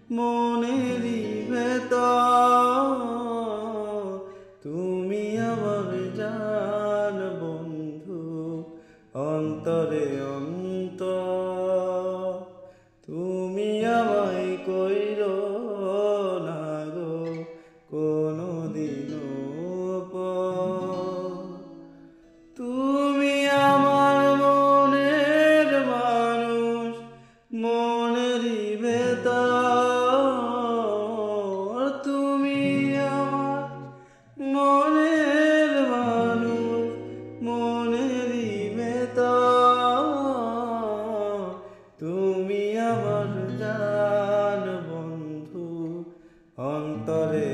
মনেরই ভেতর তুমি আমার জান বন্ধু, অন্তরে অন্তর তুমি আমায় কইরো না গো কোনো দিনও পর। তুমি আমার মনের মানুষ, মনেরই ভেতর তুমি আমার মনের মানুষ, মনেরই ভেতর তুমি আমার জান বন্ধু, অন্তরে